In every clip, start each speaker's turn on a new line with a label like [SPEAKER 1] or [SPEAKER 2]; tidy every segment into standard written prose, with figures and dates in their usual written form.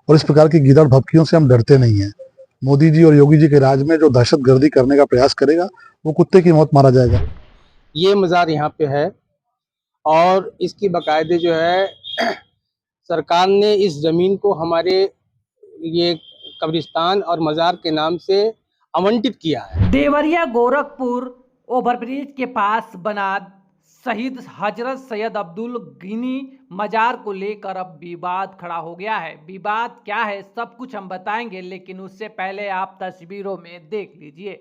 [SPEAKER 1] और इस प्रकार की गीदड़ भभकियों से हम डरते नहीं हैं। मोदी जी और योगी जी के राज में जो दहशतगर्दी करने का प्रयास करेगा वो कुत्ते की मौत मारा जाएगा।
[SPEAKER 2] ये मज़ार यहाँ पे है और इसकी बाकायदे जो है सरकार ने इस ज़मीन को हमारे ये कब्रिस्तान और मज़ार के नाम से आवंटित किया है।
[SPEAKER 3] देवरिया गोरखपुर ओवरब्रिज के पास बना शहीद हजरत सैयद अब्दुल गनी मजार को लेकर अब विवाद खड़ा हो गया है। विवाद क्या है सब कुछ हम बताएंगे, लेकिन उससे पहले आप तस्वीरों में देख लीजिए।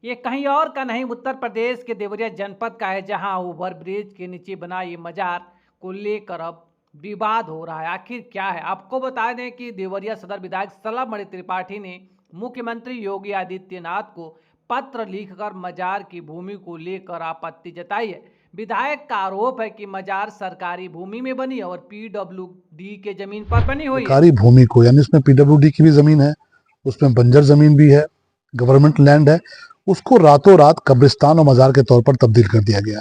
[SPEAKER 3] ये कहीं और का नहीं, उत्तर प्रदेश के देवरिया जनपद का है, जहां ओवरब्रिज के नीचे बना ये मजार को लेकर अब विवाद हो रहा है। आखिर क्या है आपको बता दें कि देवरिया सदर विधायक सलामणि त्रिपाठी ने मुख्यमंत्री योगी आदित्यनाथ को पत्र लिखकर मजार की भूमि को लेकर आपत्ति जताई है। विधायक का आरोप है कि मजार सरकारी भूमि में बनी है और पीडब्ल्यूडी के जमीन पर बनी हुई है।
[SPEAKER 1] सरकारी भूमि को, यानी उसमें पीडब्ल्यूडी की भी जमीन है, उसमें बंजर जमीन भी है, गवर्नमेंट लैंड है, उसको रातों रात कब्रिस्तान और मजार के तौर पर तब्दील कर दिया गया।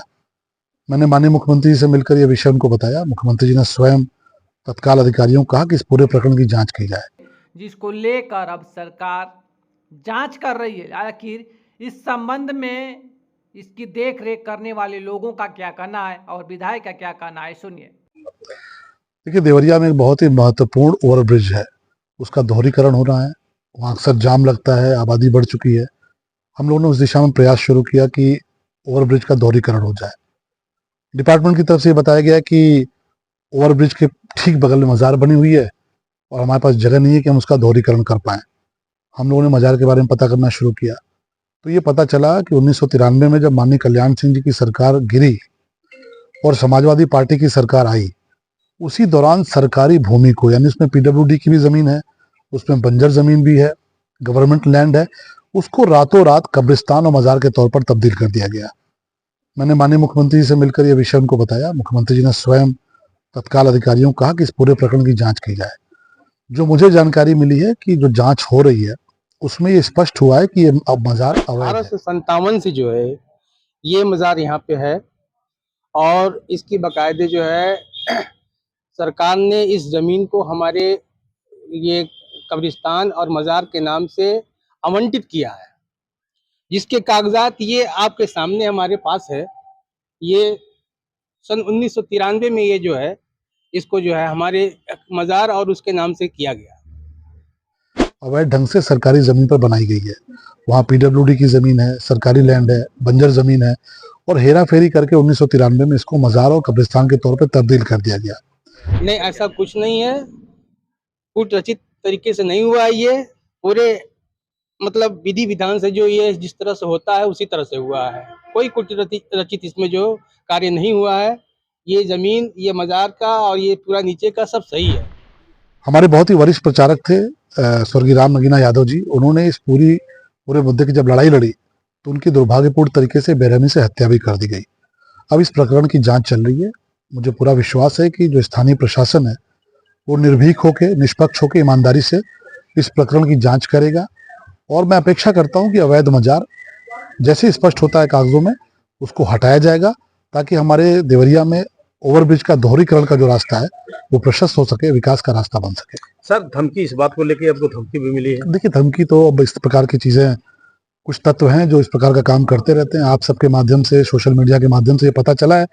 [SPEAKER 1] मैंने माननीय मुख्यमंत्री जी से मिलकर यह विषय उनको बताया। मुख्यमंत्री जी ने स्वयं तत्काल अधिकारियों को कहा कि इस पूरे प्रकरण की जांच की जाए,
[SPEAKER 3] जिसको लेकर अब सरकार जांच कर रही है। आखिर इस संबंध में इसकी देख रेख करने वाले लोगों का क्या कहना है और विधायक का क्या कहना है, सुनिए।
[SPEAKER 1] देखिए, देवरिया में एक बहुत ही महत्वपूर्ण ओवरब्रिज है, उसका दोहरीकरण हो रहा है। वहाँ अक्सर जाम लगता है, आबादी बढ़ चुकी है। हम लोगों ने उस दिशा में प्रयास शुरू किया कि ओवरब्रिज का दोहरीकरण हो जाए। डिपार्टमेंट की तरफ से बताया गया कि ओवरब्रिज के ठीक बगल में मजार बनी हुई है और हमारे पास जगह नहीं है कि हम उसका दोहरीकरण कर पाएं। हम लोगों ने मजार के बारे में पता करना शुरू किया तो ये पता चला कि 1993 में जब माननीय कल्याण सिंह जी की सरकार गिरी और समाजवादी पार्टी की सरकार आई, उसी दौरान सरकारी भूमि को, यानी उसमें पीडब्ल्यूडी की भी जमीन है, उसमें बंजर जमीन भी है, गवर्नमेंट लैंड है, उसको रातों रात कब्रिस्तान और मजार के तौर पर तब्दील कर दिया गया। मैंने माननीय मुख्यमंत्री जी से मिलकर यह विषय उनको बताया। मुख्यमंत्री जी ने स्वयं तत्काल अधिकारियों को कहा कि इस पूरे प्रकरण की जांच की जाए। जो मुझे जानकारी मिली है कि जो जांच हो रही है उसमें ये स्पष्ट हुआ है कि ये अब मजार अवैध है।
[SPEAKER 2] 1857 से जो है ये मज़ार यहाँ पे है और इसकी बाकायदे जो है सरकार ने इस ज़मीन को हमारे ये कब्रिस्तान और मज़ार के नाम से आवंटित किया है, जिसके कागजात ये आपके सामने हमारे पास है। ये सन 1993 में ये जो है इसको जो है हमारे मज़ार और उसके नाम से किया गया।
[SPEAKER 1] अवैध ढंग से सरकारी जमीन पर बनाई गई है। वहाँ पीडब्ल्यूडी की जमीन है, सरकारी लैंड है, बंजर जमीन है और हेरा फेरी करके 1993 में इसको मजार और कब्रिस्तान के तौर पर तब्दील कर दिया गया।
[SPEAKER 2] नहीं, ऐसा कुछ नहीं है, कूट रचित तरीके से नहीं हुआ है। ये पूरे मतलब विधि विधान से जो ये जिस तरह से होता है उसी तरह से हुआ है। कोई कूट रचित इसमें जो कार्य नहीं हुआ है। ये जमीन, ये मजार का और ये पूरा नीचे का सब सही है।
[SPEAKER 1] हमारे बहुत ही वरिष्ठ प्रचारक थे स्वर्गीय राम नगीना यादव जी। उन्होंने इस पूरे मुद्दे की जब लड़ाई लड़ी तो उनकी दुर्भाग्यपूर्ण तरीके से बेरहमी से हत्या भी कर दी गई। अब इस प्रकरण की जांच चल रही है। मुझे पूरा विश्वास है कि जो स्थानीय प्रशासन है वो निर्भीक होकर, निष्पक्ष होकर, ईमानदारी से इस प्रकरण की जांच करेगा और मैं अपेक्षा करता हूं कि अवैध मजार जैसे स्पष्ट होता है कागजों में उसको हटाया जाएगा, ताकि हमारे देवरिया में ओवरब्रिज का दोहरीकरण का जो रास्ता है वो प्रशस्त हो सके, विकास का रास्ता बन सके।
[SPEAKER 4] सर, धमकी इस बात को लेके आपको धमकी भी मिली है?
[SPEAKER 1] देखिए, धमकी तो अब इस प्रकार की चीजें, कुछ तत्व हैं जो इस प्रकार का काम करते रहते हैं। आप सबके माध्यम से, सोशल मीडिया के माध्यम से ये पता चला है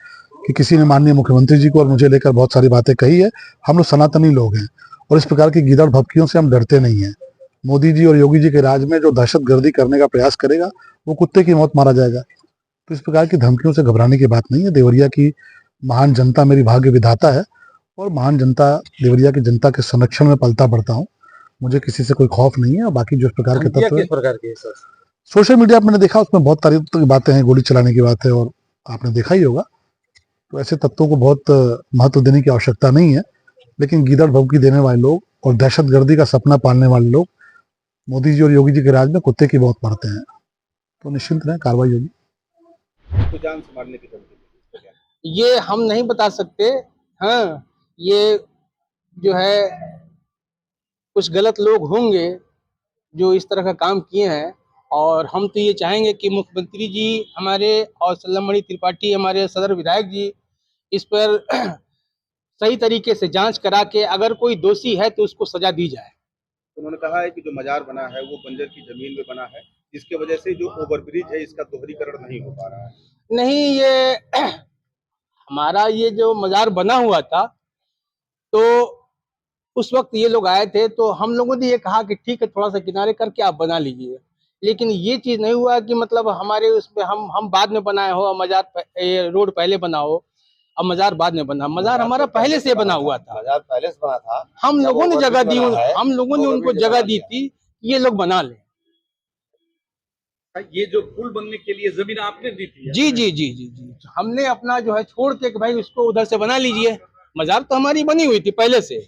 [SPEAKER 1] कि किसी ने माननीय मुख्यमंत्री जी को और मुझे लेकर बहुत सारी बातें कही है। हम लोग सनातनी लोग हैं और इस प्रकार की गीदड़ भभकियों से हम डरते नहीं हैं। मोदी जी और योगी जी के राज में जो दहशतगर्दी करने का प्रयास करेगा वो कुत्ते की मौत मारा जाएगा। तो इस प्रकार की धमकियों से घबराने की बात नहीं है। देवरिया की महान जनता मेरी भाग्य विधाता है और महान जनता, देवरिया की जनता के संरक्षण में पलता बढ़ता हूँ। मुझे किसी से कोई खौफ नहीं है। और बाकी जो इस प्रकार के तत्व,
[SPEAKER 4] किस प्रकार की है सर?
[SPEAKER 1] सोशल मीडिया पर मैंने देखा, उसमें बहुत तारीफ की बातें हैं, गोली चलाने की बात है और आपने देखा ही होगा। तो ऐसे तत्वों को बहुत महत्व देने की आवश्यकता नहीं है। लेकिन गीदड़ भभकी देने वाले लोग और दहशतगर्दी का सपना पालने वाले लोग मोदी जी और योगी जी के राज में कुत्ते की मौत मरते हैं। तो निश्चिंत रहें, कार्रवाई होगी।
[SPEAKER 4] तो जान से मारने की धमकी
[SPEAKER 2] ये हम नहीं बता सकते। हाँ, ये जो है कुछ गलत लोग होंगे जो इस तरह का काम किए हैं और हम तो ये चाहेंगे कि मुख्यमंत्री जी हमारे और सलामणि त्रिपाठी हमारे सदर विधायक जी इस पर सही तरीके से जांच करा के अगर कोई दोषी है तो उसको सजा दी जाए।
[SPEAKER 4] उन्होंने कहा है कि जो मजार बना है वो बंजर की जमीन में बना है, जिसकी वजह से जो ओवरब्रिज है इसका दोहरीकरण नहीं हो पा रहा है।
[SPEAKER 2] नहीं, ये हमारा ये जो मजार बना हुआ था, तो उस वक्त ये लोग आए थे तो हम लोगों ने ये कहा कि ठीक है, थोड़ा सा किनारे करके आप बना लीजिए, लेकिन ये चीज नहीं हुआ कि मतलब हमारे उसमें हम बाद में बनाए हो, ये रोड पहले बना हो, अब मजार बाद में बना। मजार हमारा पहले से बना हुआ था,
[SPEAKER 5] मजार पहले से बना था।
[SPEAKER 2] हम लोगों ने जगह दी, हम लोगों ने
[SPEAKER 5] तो
[SPEAKER 2] उनको
[SPEAKER 5] अभी
[SPEAKER 2] जगह
[SPEAKER 5] बना
[SPEAKER 2] दी
[SPEAKER 5] दिया।
[SPEAKER 2] थी कि ये लोग बना लें।
[SPEAKER 4] ये जो पुल बनने के लिए जमीन आपने दी थी?
[SPEAKER 2] जी जी जी जी जी, हमने अपना जो है छोड़ के कि भाई उसको उधर से बना लीजिए। मजार तो हमारी बनी हुई थी पहले से।